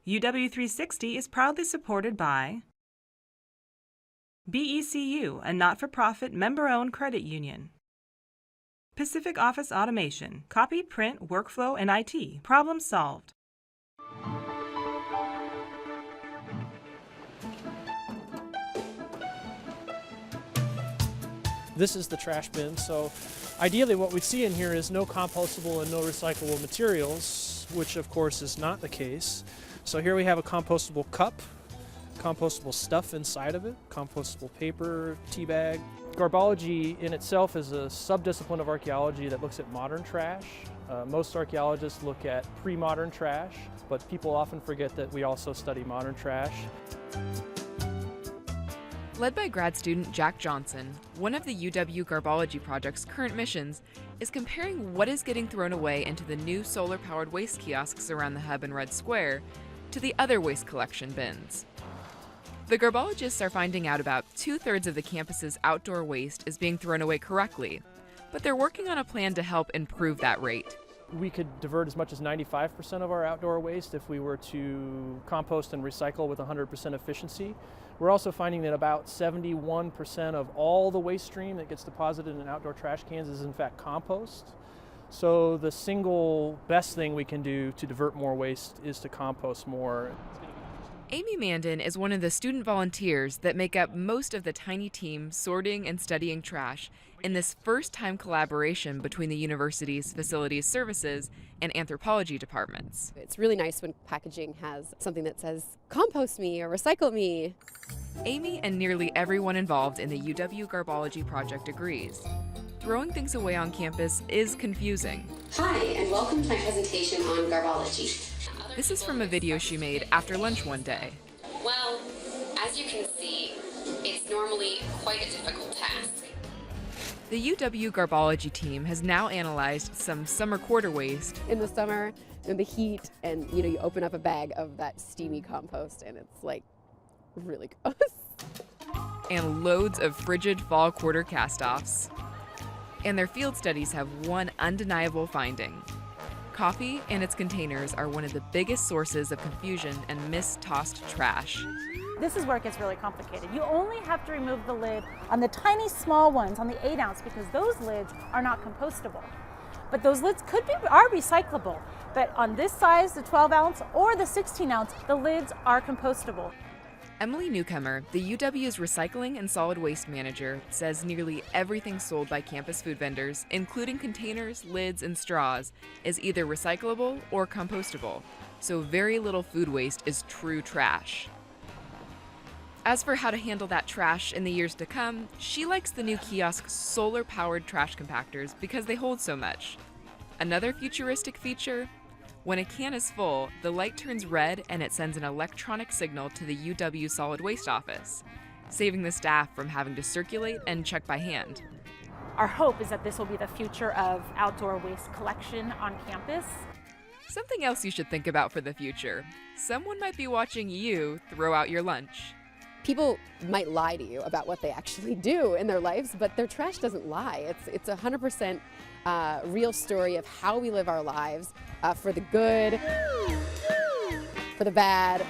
UW360 is proudly supported by BECU, a not-for-profit member-owned credit union. Pacific Office Automation, copy, print, workflow, and IT. Problem solved. This is the trash bin, so ideally what we see in here is no compostable and no recyclable materials, which of course is not the case. So here we have a compostable cup, compostable stuff inside of it, compostable paper, tea bag. Garbology in itself is a subdiscipline of archaeology that looks at modern trash. Most archaeologists look at pre-modern trash, but people often forget that we also study modern trash. Led by grad student Jack Johnson, one of the UW Garbology project's current missions is comparing what is getting thrown away into the new solar-powered waste kiosks around the hub in Red Square to the other waste collection bins. The Garbologists are finding out about 2/3 of the campus's outdoor waste is being thrown away correctly, but they're working on a plan to help improve that rate. We could divert as much as 95% of our outdoor waste if we were to compost and recycle with 100% efficiency. We're also finding that about 71% of all the waste stream that gets deposited in outdoor trash cans is in fact compost. So the single best thing we can do to divert more waste is to compost more. Amy Mandan is one of the student volunteers that make up most of the tiny team sorting and studying trash in this first-time collaboration between the university's facilities services and anthropology departments. It's really nice when packaging has something that says, compost me or recycle me. Amy and nearly everyone involved in the UW Garbology project agrees. Throwing things away on campus is confusing. Hi, and welcome to my presentation on Garbology. This is from a video she made after lunch one day. Well, as you can see, it's normally quite a difficult task. The UW Garbology team has now analyzed some summer quarter waste. In the summer, in the heat, and you open up a bag of that steamy compost and it's like really gross. And loads of frigid fall quarter cast-offs. And their field studies have one undeniable finding. Coffee and its containers are one of the biggest sources of confusion and mistossed trash. This is where it gets really complicated. You only have to remove the lid on the tiny small ones, on the 8 ounce, because those lids are not compostable. But those lids are recyclable. But on this size, the 12 ounce or the 16 ounce, the lids are compostable. Emily Newcomer, the UW's recycling and solid waste manager, says nearly everything sold by campus food vendors, including containers, lids, and straws, is either recyclable or compostable, so very little food waste is true trash. As for how to handle that trash in the years to come, she likes the new kiosk's solar-powered trash compactors because they hold so much. Another futuristic feature? When a can is full, the light turns red and it sends an electronic signal to the UW Solid Waste office, saving the staff from having to circulate and check by hand. Our hope is that this will be the future of outdoor waste collection on campus. Something else you should think about for the future. Someone might be watching you throw out your lunch. People might lie to you about what they actually do in their lives, but their trash doesn't lie. It's 100% real story of how we live our lives, for the good, for the bad.